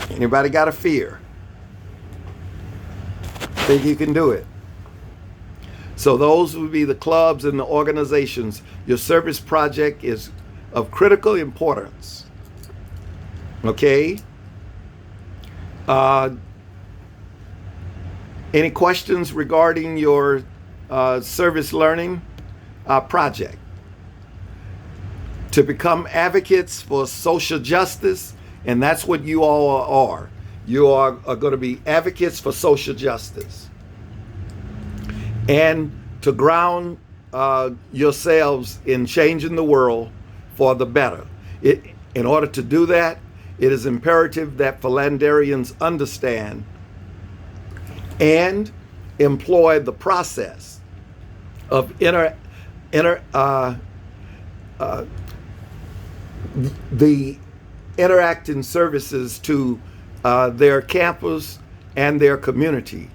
Anybody got a fear? Think you can do it? So those would be the clubs and the organizations. Your service project is of critical importance. Okay? Any questions regarding your service learning project? To become advocates for social justice, and that's what you all are. You are going to be advocates for social justice. And to ground yourselves in changing the world for the better. In order to do that, it is imperative that Philanderians understand and employ the process of the interacting services to their campus and their community.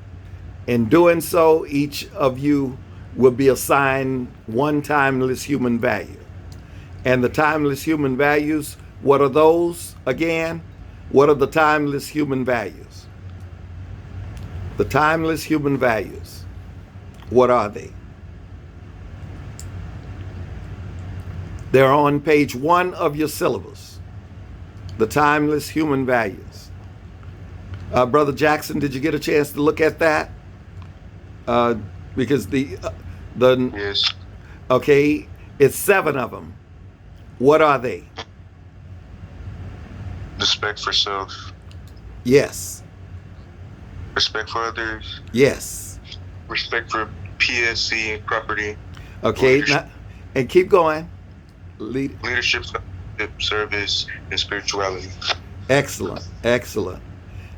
In doing so, each of you will be assigned one timeless human value. And the timeless human values, what are those again? What are the timeless human values? The timeless human values, what are they? They're on page 1 of your syllabus. The timeless human values. Brother Jackson, did you get a chance to look at that? Because the Yes. okay, it's 7 of them. What are they? Respect for self. Yes. Respect for others. Yes. Respect for PSC and property. Okay, Leadership. and keep going. Leadership, service, and spirituality. Excellent, excellent.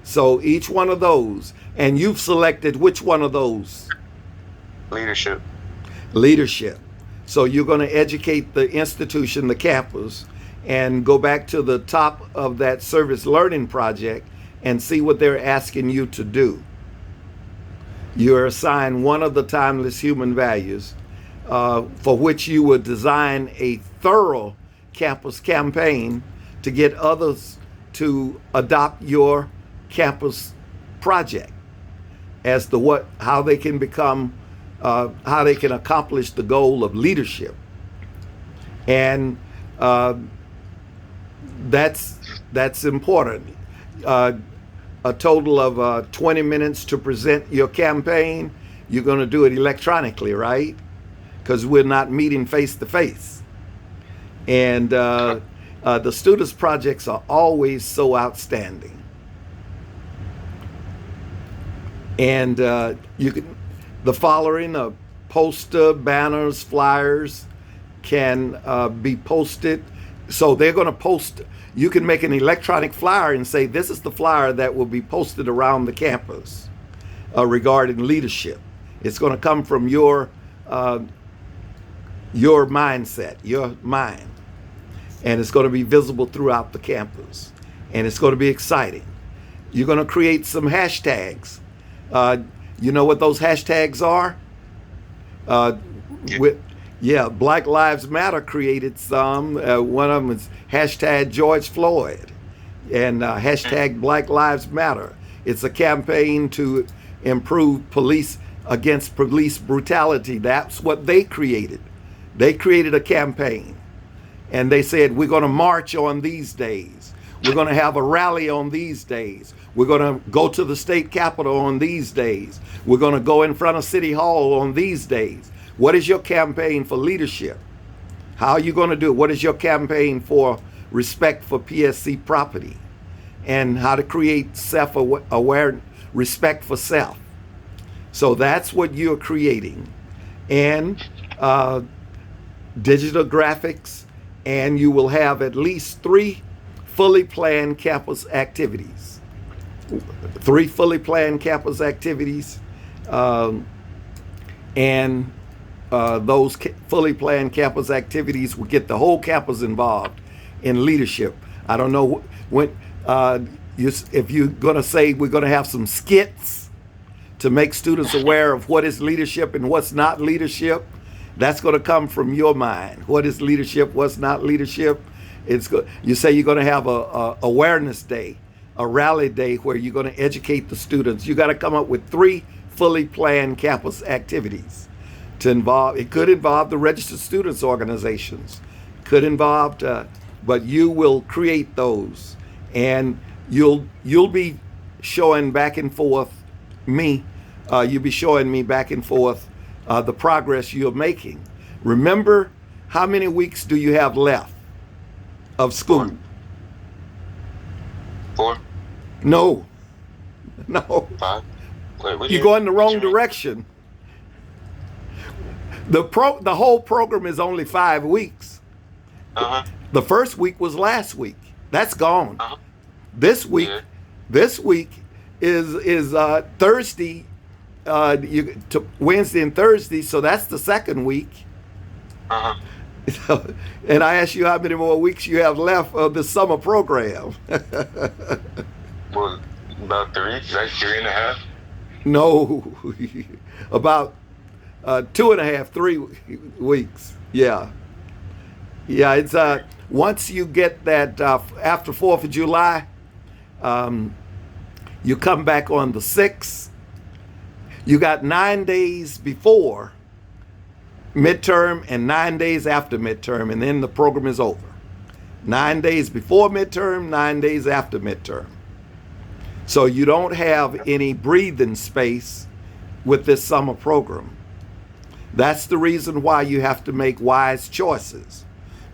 So each one of those, and you've selected which one of those? Leadership. Leadership. So you're going to educate the institution, the campus, and go back to the top of that service learning project and see what they're asking you to do. You're assigned one of the timeless human values for which you would design a thorough campus campaign to get others to adopt your campus project as to how they can become, how they can accomplish the goal of leadership. And that's important. A total of 20 minutes to present your campaign. You're going to do it electronically, right? Because we're not meeting face to face. And the students' projects are always so outstanding. And the following poster, banners, flyers can be posted. So they're going to post. You can make an electronic flyer and say, this is the flyer that will be posted around the campus regarding leadership. It's going to come from your mindset, your mind. And it's going to be visible throughout the campus. And it's going to be exciting. You're going to create some hashtags. You know what those hashtags are? Black Lives Matter created some. One of them is hashtag George Floyd and hashtag Black Lives Matter. It's a campaign to improve against police brutality. That's what they created. They created a campaign. And they said, we're going to march on these days. We're going to have a rally on these days. We're going to go to the state capitol on these days. We're going to go in front of City Hall on these days. What is your campaign for leadership? How are you going to do it? What is your campaign for respect for PSC property? And how to create self-aware respect for self. So that's what you're creating. And digital graphics, and you will have at least 3 fully planned campus activities. 3 fully planned campus activities, and those fully planned campus activities will get the whole campus involved in leadership. I don't know when if you're going to say we're going to have some skits to make students aware of what is leadership and what's not leadership. That's going to come from your mind. What is leadership? What's not leadership? You say you're going to have a awareness day. a rally day where you're going to educate the students. You got to come up with 3 fully planned campus activities to involve. It could involve the registered students organizations, could involve, but you will create those, and you'll be showing back and forth me. You'll be showing me back and forth the progress you're making. Remember, how many weeks do you have left of school? 4. No. 5. Wait, You're going the wrong direction. The whole program is only 5 weeks. The first week was last week. That's gone. This week, is Thursday, Wednesday and Thursday. So that's the second week. And I asked you how many more weeks you have left of the summer program. Well, about 3, like 3.5. No, about 2.5, 3 weeks. Yeah. It's once you get that after 4th of July, you come back on the 6th. You got 9 days before midterm and 9 days after midterm, and then the program is over. 9 days before midterm, 9 days after midterm. So you don't have any breathing space with this summer program. That's the reason why you have to make wise choices.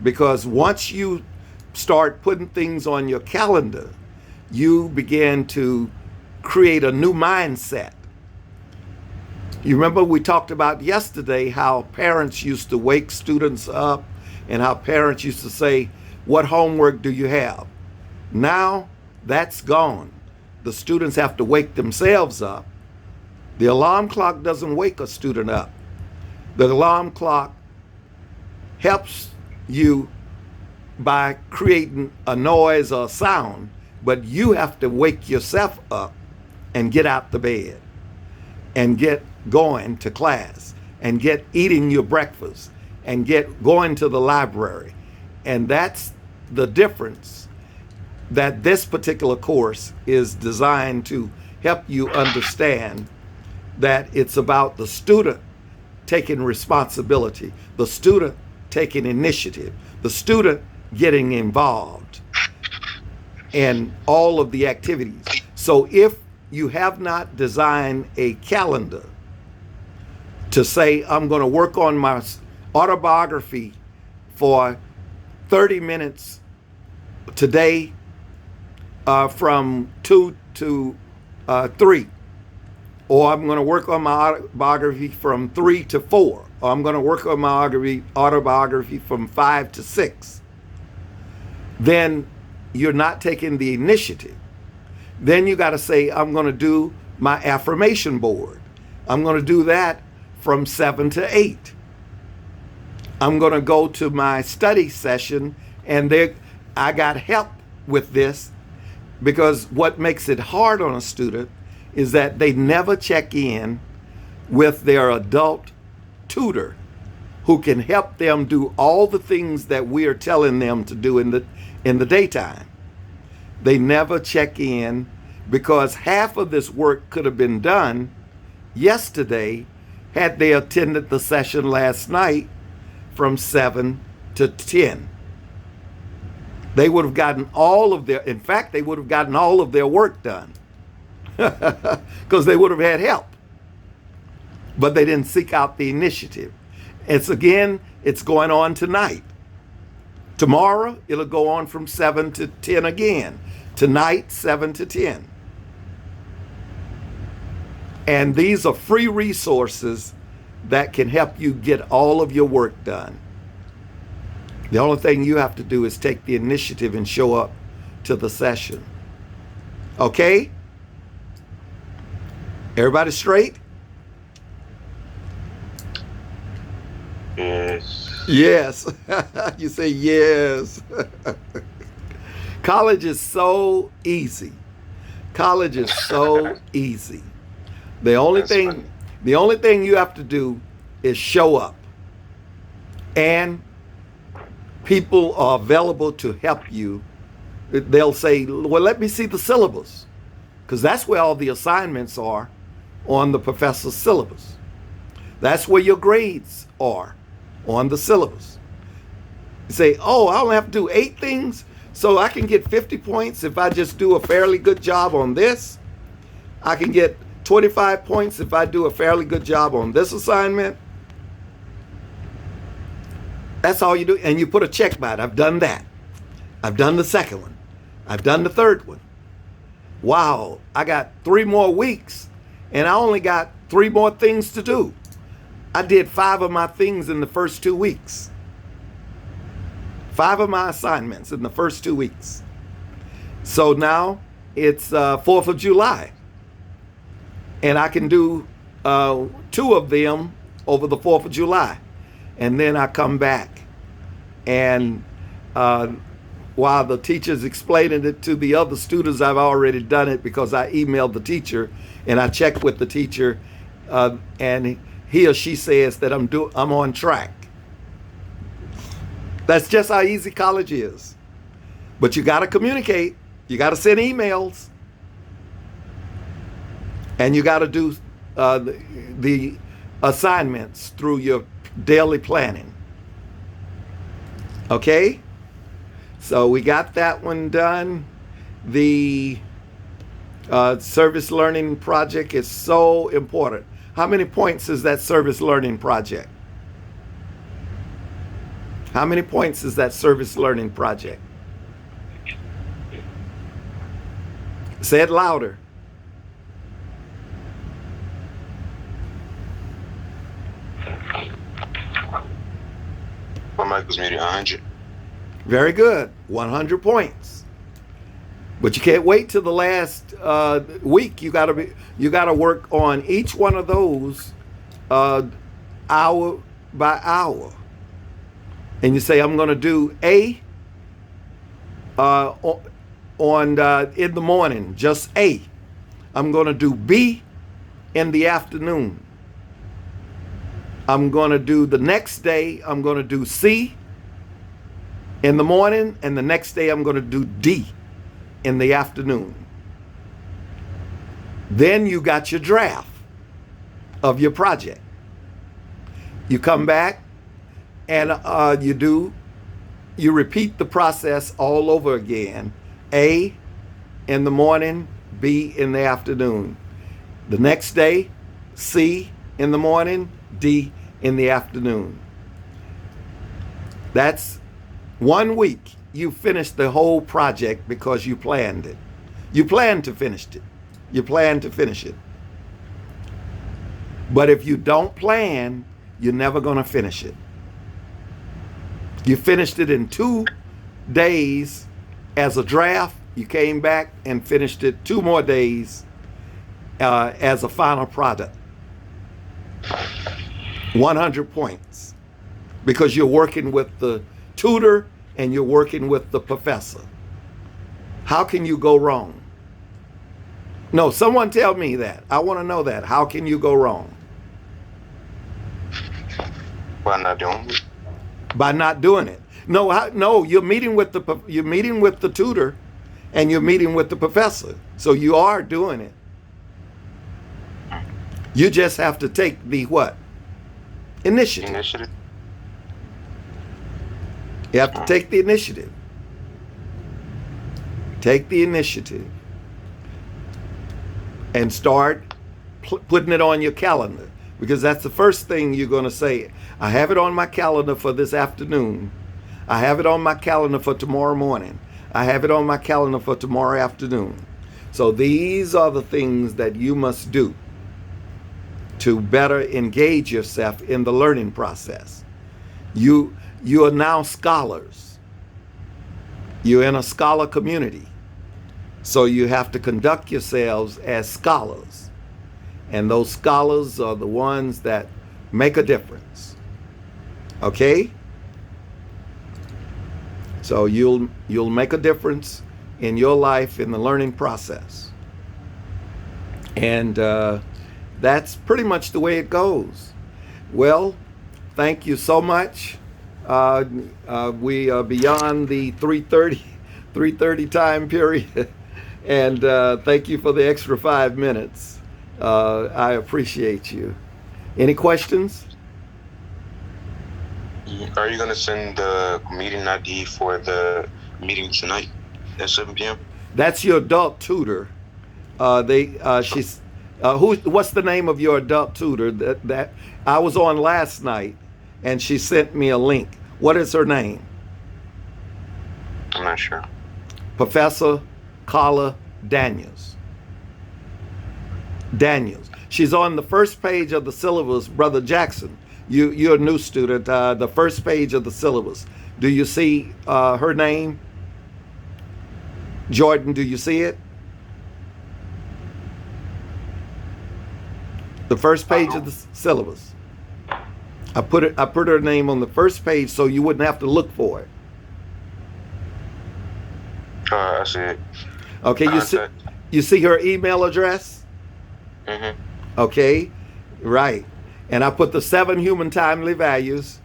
Because once you start putting things on your calendar, you begin to create a new mindset. You remember we talked about yesterday how parents used to wake students up and how parents used to say, "What homework do you have?" Now that's gone. The students have to wake themselves up. The alarm clock doesn't wake a student up. The alarm clock helps you by creating a noise or a sound, but you have to wake yourself up and get out the bed and get going to class and get eating your breakfast and get going to the library. And that's the difference, that this particular course is designed to help you understand that it's about the student taking responsibility, the student taking initiative, the student getting involved in all of the activities. So if you have not designed a calendar to say, I'm going to work on my autobiography for 30 minutes today from 2 to 3, or I'm going to work on my autobiography from 3 to 4, or I'm going to work on my autobiography from 5 to 6, then you're not taking the initiative. Then you got to say, I'm going to do my affirmation board. I'm going to do that from 7 to 8. I'm going to go to my study session, and I got help with this, because what makes it hard on a student is that they never check in with their adult tutor who can help them do all the things that we are telling them to do in the daytime. They never check in, because half of this work could have been done yesterday had they attended the session last night from 7 to 10. They would have gotten in fact, they would have gotten all of their work done because they would have had help. But they didn't seek out the initiative. It's going on tonight. Tomorrow, it'll go on from 7 to 10 again. Tonight, 7 to 10. And these are free resources that can help you get all of your work done. The only thing you have to do is take the initiative and show up to the session. Okay? Everybody straight? Yes. Yes. You say yes. College is so easy. College is so easy. The only thing you have to do is show up. And people are available to help you they'll say, well, let me see the syllabus, because that's where all the assignments are on the professor's syllabus. That's where your grades are on the syllabus. You say, oh, I only have to do 8 things, so I can get 50 points if I just do a fairly good job on this. I can get 25 points if I do a fairly good job on this assignment. That's all you do. And you put a check by it. I've done that. I've done the second one. I've done the third one. Wow, I got 3 more weeks and I only got 3 more things to do. I did 5 of my things in the first 2 weeks. 5 of my assignments in the first 2 weeks. So now it's 4th of July. And I can do 2 of them over the 4th of July. And then I come back and while the teacher's explaining it to the other students, I've already done it because I emailed the teacher and I checked with the teacher and he or she says that I'm on track. That's just how easy college is. But you got to communicate. You got to send emails. And you got to do the assignments through your daily planning. Okay? So we got that one done. The service learning project is so important. How many points is that service learning project? How many points is that service learning project? Say it louder. My mic was muted. 100. Very good. 100 points. But you can't wait till the last week. You gotta work on each one of those hour by hour. And you say, I'm going to do A in the morning, just A. I'm going to do B in the afternoon. I'm going to do the next day, I'm going to do C in the morning, and the next day I'm going to do D in the afternoon. Then you got your draft of your project. You come back and you repeat the process all over again. A in the morning, B in the afternoon. The next day, C in the morning, D in the afternoon. That's 1 week. You finished the whole project because you planned it. You planned to finish it. You planned to finish it. But if you don't plan, you're never going to finish it. You finished it in 2 days as a draft. You came back and finished it 2 more days as a final product. 100 points. Because you're working with the tutor and you're working with the professor. How can you go wrong? No, someone tell me that. I want to know that. How can you go wrong? By not doing it. By not doing it. No, you're meeting with the tutor and you're meeting with the professor. So you are doing it. You just have to take the what? Initiative. You have to take the initiative. Take the initiative. And start putting it on your calendar. Because that's the first thing you're going to say. I have it on my calendar for this afternoon. I have it on my calendar for tomorrow morning. I have it on my calendar for tomorrow afternoon. So these are the things that you must do to better engage yourself in the learning process. You are now scholars. You're in a scholar community. So you have to conduct yourselves as scholars. And those scholars are the ones that make a difference. Okay? So you'll make a difference in your life in the learning process. And that's pretty much the way it goes. Well, thank you so much. We are beyond the 3:30 3:30 time period. And thank you for the extra 5 minutes. I appreciate you. Any questions? Are you gonna send the meeting ID for the meeting tonight at 7 p.m.? That's your adult tutor. She's what's the name of your adult tutor that I was on last night, and she sent me a link. What is her name? I'm not sure. Professor Carla Daniels. Daniels. She's on the first page of the syllabus, Brother Jackson. You're a new student. The first page of the syllabus. Do you see her name? Jordan, do you see it? The first page of the syllabus. I put her name on the first page so you wouldn't have to look for it. I see it. Okay, you see her email address? Mm-hmm. Okay, right. And I put the 7 human timely values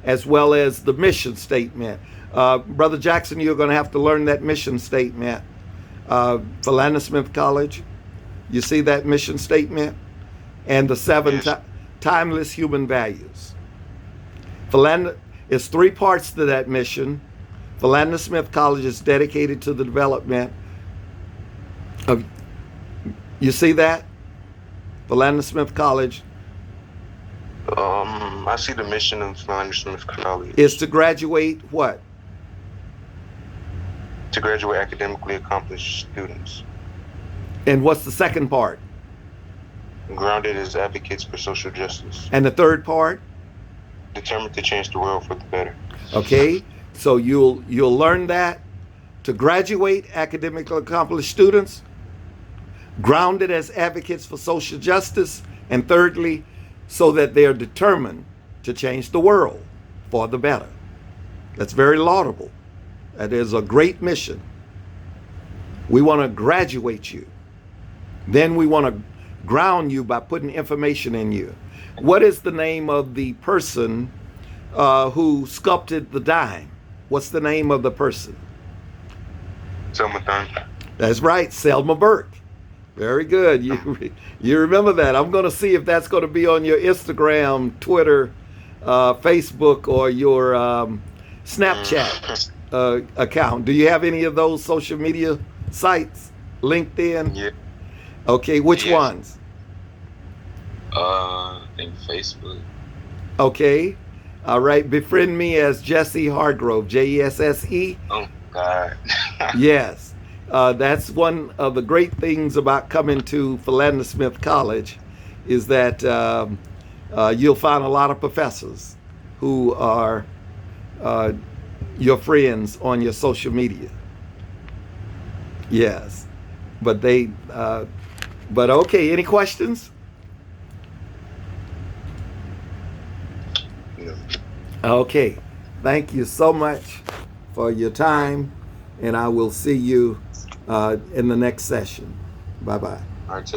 as well as the mission statement. Brother Jackson, you're going to have to learn that mission statement. Philander Smith College, you see that mission statement? And the 7 timeless human values. Philander is 3 parts to that mission. Philander Smith College is dedicated to the development of, you see that? Philander Smith College. I see the mission of Philander Smith College Is to graduate what? to graduate academically accomplished students, And what's the second part? grounded as advocates for social justice, And the third part? determined to change the world for the better. Okay, so you'll learn that to graduate academically accomplished students, grounded as advocates for social justice, and thirdly, so that they are determined to change the world for the better. That's very laudable. That is a great mission. We want to graduate you. Then we want to ground you by putting information in you. What is the name of the person who sculpted the dime? What's the name of the person? Selma Thun. That's right, Selma Burke. Very good. You remember that. I'm going to see if that's going to be on your Instagram, Twitter, Facebook, or your Snapchat account. Do you have any of those social media sites? LinkedIn? Yeah. Okay, which ones? I think Facebook. Okay. All right. Befriend me as Jesse Hargrove, Jesse. Oh, God. Yes. That's one of the great things about coming to Philander Smith College is that you'll find a lot of professors who are your friends on your social media. Yes. But but okay, any questions? No. Okay. Thank you so much for your time, and I will see you in the next session. Bye-bye. All right.